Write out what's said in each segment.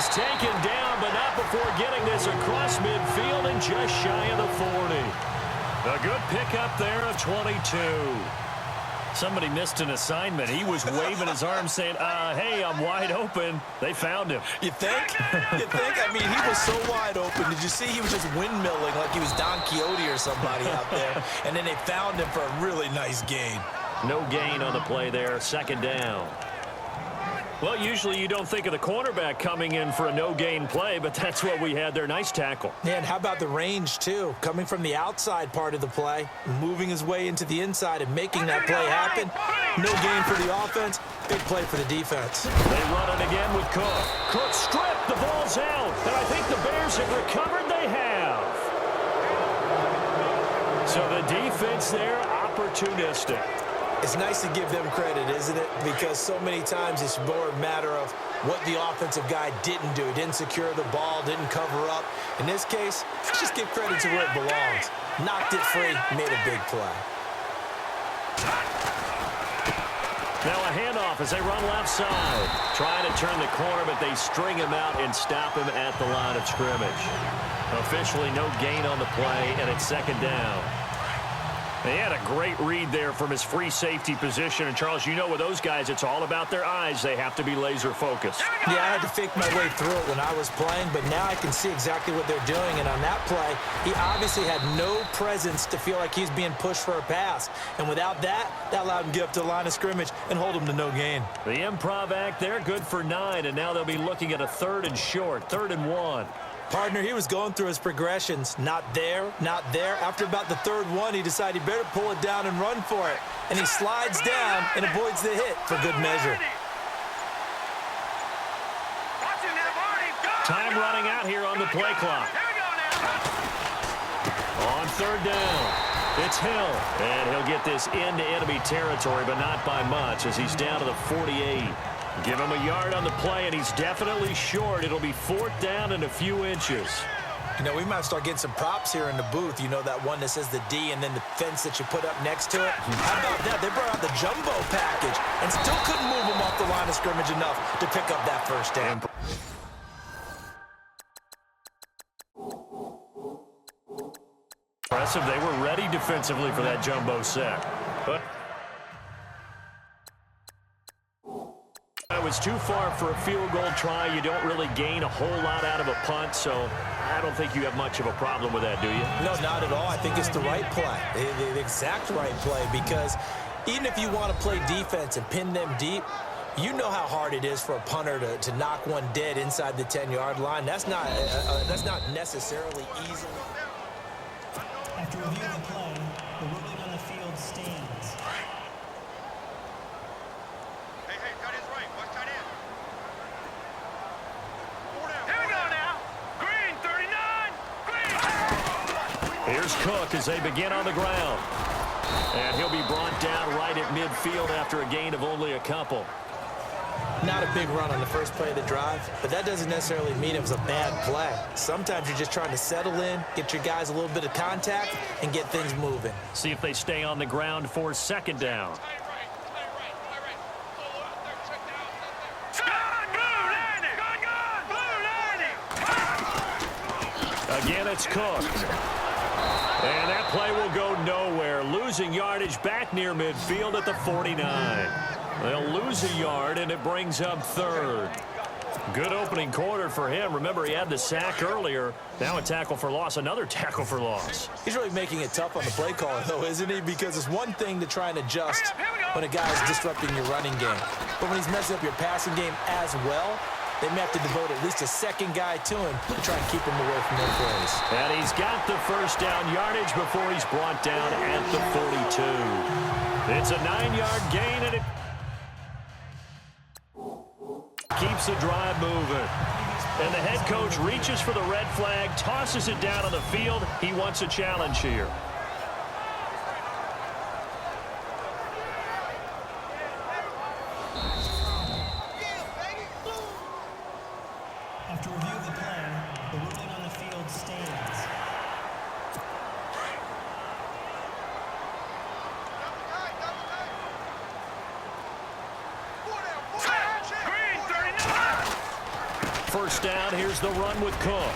He's taken down, but not before getting this across midfield and just shy of the 40. A good pickup there of 22. Somebody missed an assignment. He was waving his arms saying, hey, I'm wide open. They found him. You think? You think? I mean, he was so wide open. Did you see he was just windmilling like he was Don Quixote or somebody out there? And then they found him for a really nice gain. No gain on the play there. Second down. Well, usually you don't think of the cornerback coming in for a no-gain play, but that's what we had there. Nice tackle. Yeah, and how about the range, too? Coming from the outside part of the play, moving his way into the inside and making that play happen. No gain for the offense, big play for the defense. They run it again with Cook. Cook stripped, the ball's out, and I think the Bears have recovered. They have. So the defense there, opportunistic. It's nice to give them credit, isn't it? Because so many times it's more a matter of what the offensive guy didn't do. He didn't secure the ball, didn't cover up. In this case, let's just give credit to where it belongs. Knocked it free, made a big play. Now a handoff as they run left side. Trying to turn the corner, but they string him out and stop him at the line of scrimmage. Officially no gain on the play, and it's second down. They had a great read there from his free safety position. And, Charles, you know with those guys, it's all about their eyes. They have to be laser-focused. Yeah, I had to fake my way through it when I was playing, but now I can see exactly what they're doing. And on that play, he obviously had no presence to feel like he's being pushed for a pass. And without that, that allowed him to get up to the line of scrimmage and hold him to no gain. The improv act there, good for 9. And now they'll be looking at a 3rd and short, 3rd and 1. Partner, he was going through his progressions. Not there, not there. After about the 3rd one, he decided he better pull it down and run for it. And he slides down and avoids the hit for good measure. Time running out here on the play clock. On 3rd down, it's Hill. And he'll get this into enemy territory, but not by much as he's down to the 48. Give him a yard on the play, and he's definitely short. It'll be 4th down and a few inches. You know, we might start getting some props here in the booth. You know, that one that says the D and then the fence that you put up next to it? How about that? They brought out the jumbo package and still couldn't move him off the line of scrimmage enough to pick up that 1st down. Impressive. They were ready defensively for that jumbo set. But it was too far for a field goal try. You don't really gain a whole lot out of a punt, so I don't think you have much of a problem with that, do you? No, not at all. I think it's the right play, the exact right play, because even if you want to play defense and pin them deep, you know how hard it is for a punter to knock one dead inside the 10-yard line. That's not necessarily easy. After reviewing the play, the ruling on the field stands. Here's Cook as they begin on the ground. And he'll be brought down right at midfield after a gain of only a couple. Not a big run on the first play of the drive, but that doesn't necessarily mean it was a bad play. Sometimes you're just trying to settle in, get your guys a little bit of contact, and get things moving. See if they stay on the ground for 2nd down. Again, it's Cook. And that play will go nowhere. Losing yardage back near midfield at the 49. They'll lose a yard, and it brings up 3rd. Good opening quarter for him. Remember, he had the sack earlier. Now a tackle for loss, another tackle for loss. He's really making it tough on the play caller, though, isn't he? Because it's one thing to try and adjust when a guy is disrupting your running game. But when he's messing up your passing game as well, they may have to devote at least a 2nd guy to him to try and keep him away from their plays. And he's got the 1st down yardage before he's brought down at the 42. It's a 9-yard gain, and it keeps the drive moving. And the head coach reaches for the red flag, tosses it down on the field. He wants a challenge here. After review of the play, the ruling on the field stands. first down. Here's the run with Cook.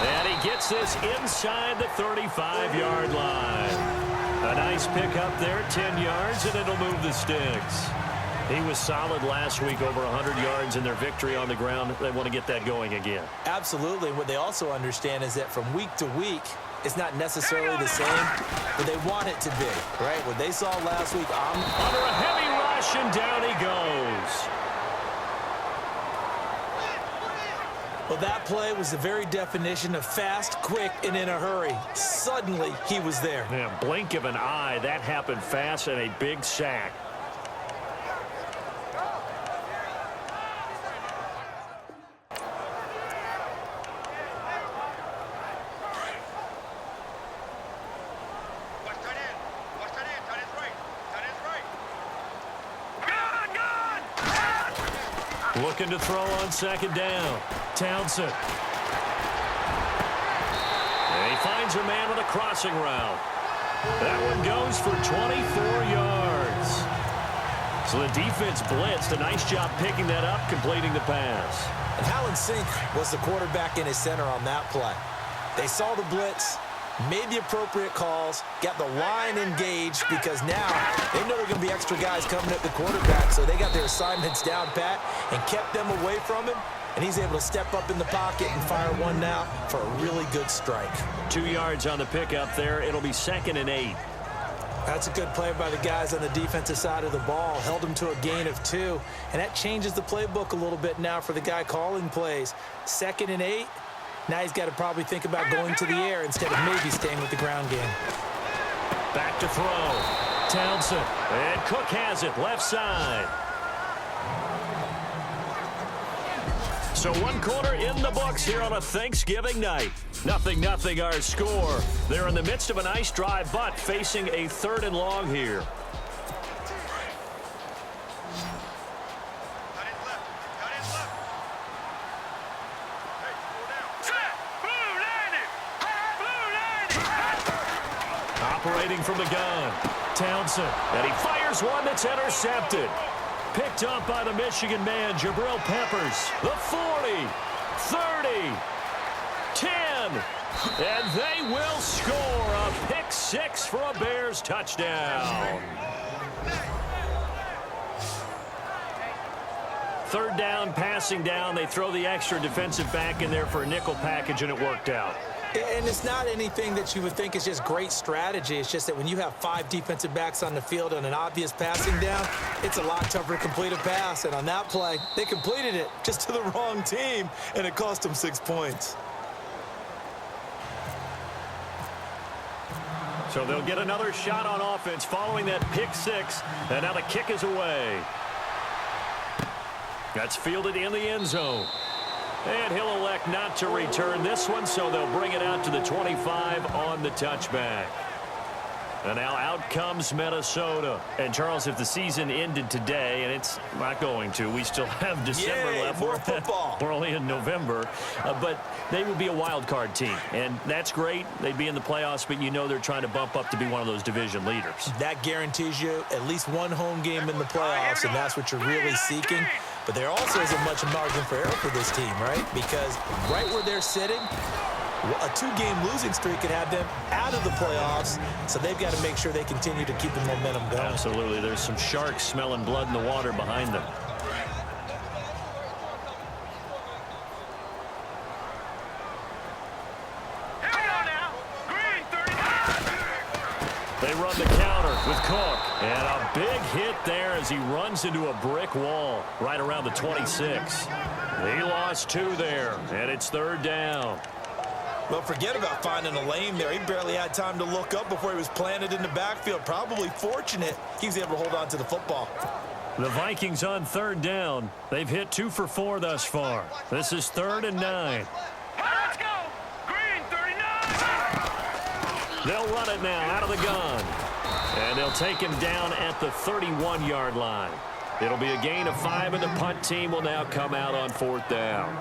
And he gets this inside the 35-yard line. A nice pickup there, 10 yards, and it'll move the sticks. He was solid last week, over 100 yards in their victory on the ground. They want to get that going again. Absolutely. What they also understand is that from week to week, it's not necessarily the same, but they want it to be, right? What they saw last week, under a heavy rush, and down he goes. Well, that play was the very definition of fast, quick, and in a hurry. Suddenly, he was there. Yeah, blink of an eye. That happened fast, and a big sack. Looking to throw on second down. Townsend. And he finds a man on a crossing route. That one goes for 24 yards. So the defense blitzed. A nice job picking that up, completing the pass. And Howland Sink was the quarterback in his center on that play. They saw the blitz, made the appropriate calls, got the line engaged, because now they know there are going to be extra guys coming at the quarterback, so they got their assignments down pat and kept them away from him, and he's able to step up in the pocket and fire one now for a really good strike. 2 yards on the pickup there. It'll be 2nd and 8. That's a good play by the guys on the defensive side of the ball. Held them to a gain of 2, and that changes the playbook a little bit now for the guy calling plays. 2nd and 8. Now he's got to probably think about going to the air instead of maybe staying with the ground game. Back to throw. Townsend. And Cook has it left side. So 1 quarter in the books here on a Thanksgiving night. 0-0 our score. They're in the midst of a nice drive, but facing a 3rd and long here. Operating from the gun. Townsend. And he fires one that's intercepted. Picked up by the Michigan man, Jabril Peppers. The 40, 30, 10. And they will score a pick 6 for a Bears touchdown. 3rd down, passing down. They throw the extra defensive back in there for a nickel package, and it worked out. And it's not anything that you would think is just great strategy. It's just that when you have 5 defensive backs on the field on an obvious passing down, it's a lot tougher to complete a pass. And on that play, they completed it just to the wrong team, and it cost them 6 points. So they'll get another shot on offense following that pick 6, and now the kick is away. That's fielded in the end zone. And he'll elect not to return this one, so they'll bring it out to the 25 on the touchback. And now out comes Minnesota. And, Charles, if the season ended today, and it's not going to, we still have December left. More football. We're only in November. But they would be a wild card team. And that's great. They'd be in the playoffs, but you know they're trying to bump up to be one of those division leaders. That guarantees you at least one home game in the playoffs, and that's what you're really seeking. But there also isn't much margin for error for this team, right? Because right where they're sitting, a 2-game losing streak could have them out of the playoffs, so they've got to make sure they continue to keep the momentum going. Absolutely. There's some sharks smelling blood in the water behind them. They run the counter with Cook. And a big hit there as he runs into a brick wall right around the 26. He lost 2 there, and it's 3rd down. Well, forget about finding a lane there. He barely had time to look up before he was planted in the backfield. Probably fortunate he was able to hold on to the football. The Vikings on 3rd down. They've hit 2 for 4 thus far. This is 3rd and 9. Let's go! Green 39! They'll run it now out of the gun. And they'll take him down at the 31-yard line. It'll be a gain of 5, and the punt team will now come out on 4th down.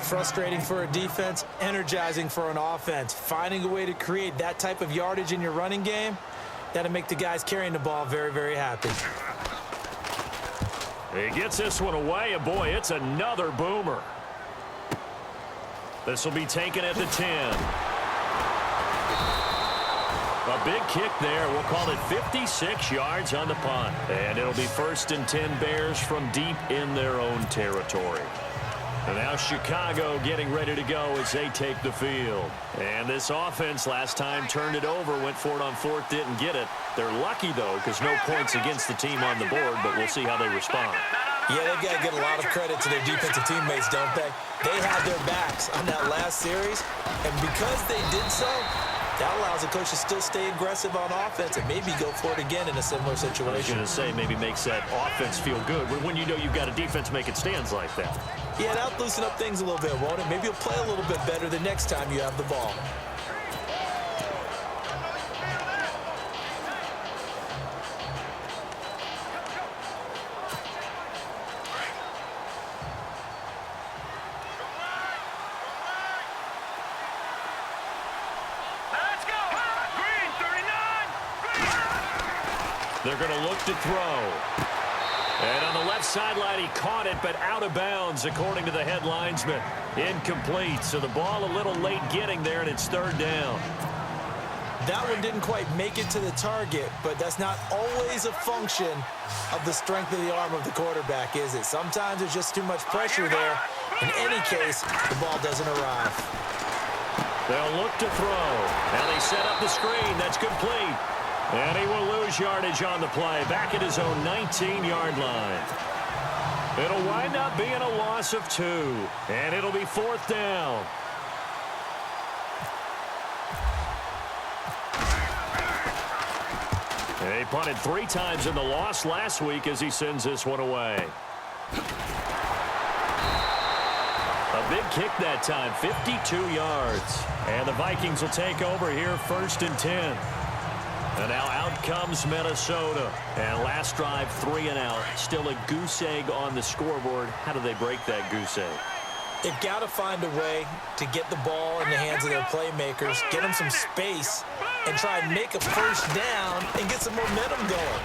Frustrating for a defense, energizing for an offense. Finding a way to create that type of yardage in your running game, that'll make the guys carrying the ball very, very happy. He gets this one away, and boy, it's another boomer. This will be taken at the 10. A big kick there. We'll call it 56 yards on the punt. And it'll be 1st and 10 Bears from deep in their own territory. And now Chicago getting ready to go as they take the field. And this offense last time turned it over, went for it on 4th, didn't get it. They're lucky, though, because no points against the team on the board, but we'll see how they respond. Yeah, they've got to give a lot of credit to their defensive teammates, don't they? They had their backs on that last series, and because they did so, that allows the coach to still stay aggressive on offense and maybe go for it again in a similar situation. I was going to say, maybe makes that offense feel good when you know you've got a defense making stands like that. Yeah, that'll loosen up things a little bit, won't it? Maybe you'll play a little bit better the next time you have the ball. Let's go. Green, 39. They're going to look to throw. And on the left sideline, he caught it, but out of bounds, according to the head linesman. Incomplete, so the ball a little late getting there, and it's 3rd down. That one didn't quite make it to the target, but that's not always a function of the strength of the arm of the quarterback, is it? Sometimes there's just too much pressure there. In any case, the ball doesn't arrive. They'll look to throw. Now they set up the screen. That's complete. And he will lose yardage on the play, back at his own 19-yard line. It'll wind up being a loss of 2, and it'll be 4th down. He punted 3 times in the loss last week as he sends this one away. A big kick that time, 52 yards. And the Vikings will take over here, 1st and 10. And now out comes Minnesota. And last drive, 3 and out. Still a goose egg on the scoreboard. How do they break that goose egg? They've got to find a way to get the ball in the hands of their playmakers, get them some space, and try and make a 1st down and get some momentum going.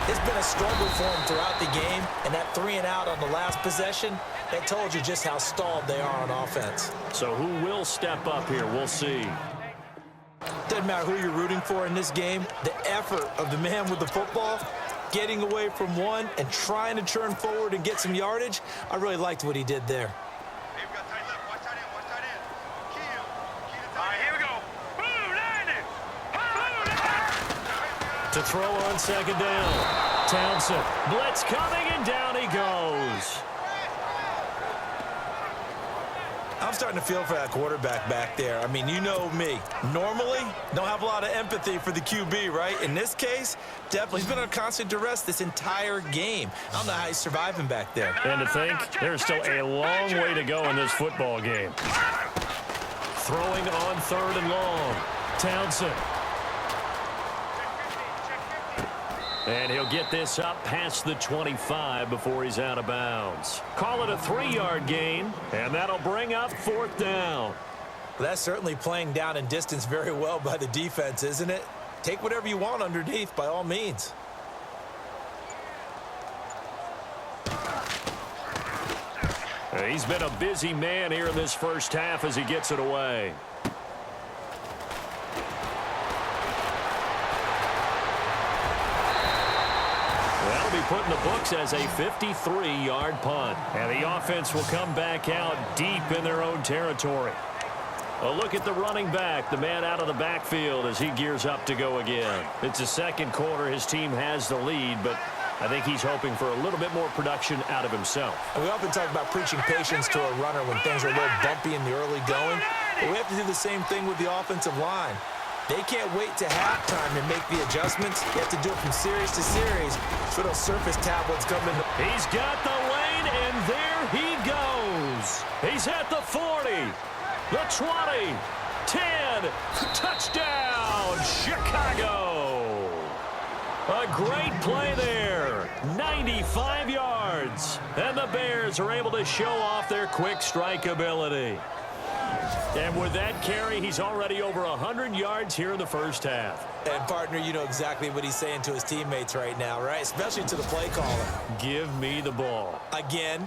It's been a struggle for them throughout the game, and that 3 and out on the last possession, that told you just how stalled they are on offense. So who will step up here? We'll see. Doesn't matter who you're rooting for in this game, the effort of the man with the football, getting away from one and trying to turn forward and get some yardage, I really liked what he did there. All right, here we go. Boom, landed. To throw on 2nd down. Townsend. Blitz coming, and down he goes. I'm starting to feel for that quarterback back there. I mean, you know me. Normally, don't have a lot of empathy for the QB, right? In this case, definitely. He's been under constant duress this entire game. I don't know how he's surviving back there. And to think, there's still a long way to go in this football game. Throwing on 3rd and long. Townsend. And he'll get this up past the 25 before he's out of bounds. Call it a 3-yard gain, and that'll bring up 4th down. Well, that's certainly playing down in distance very well by the defense, isn't it? Take whatever you want underneath, by all means. He's been a busy man here in this 1st half as he gets it away. That'll be put in the books as a 53-yard punt. And the offense will come back out deep in their own territory. A look at the running back, the man out of the backfield as he gears up to go again. It's the 2nd quarter. His team has the lead, but I think he's hoping for a little bit more production out of himself. And we often talk about preaching patience to a runner when things are a little bumpy in the early going. But we have to do the same thing with the offensive line. They can't wait to halftime to make the adjustments. You have to do it from series to series. So those surface tablets come in. He's got the lane, and there he goes. He's at the 40, the 20, 10, touchdown, Chicago. A great play there, 95 yards. And the Bears are able to show off their quick strike ability. And with that carry, he's already over 100 yards here in the 1st half. And, partner, you know exactly what he's saying to his teammates right now, right? Especially to the play caller. Give me the ball. Again.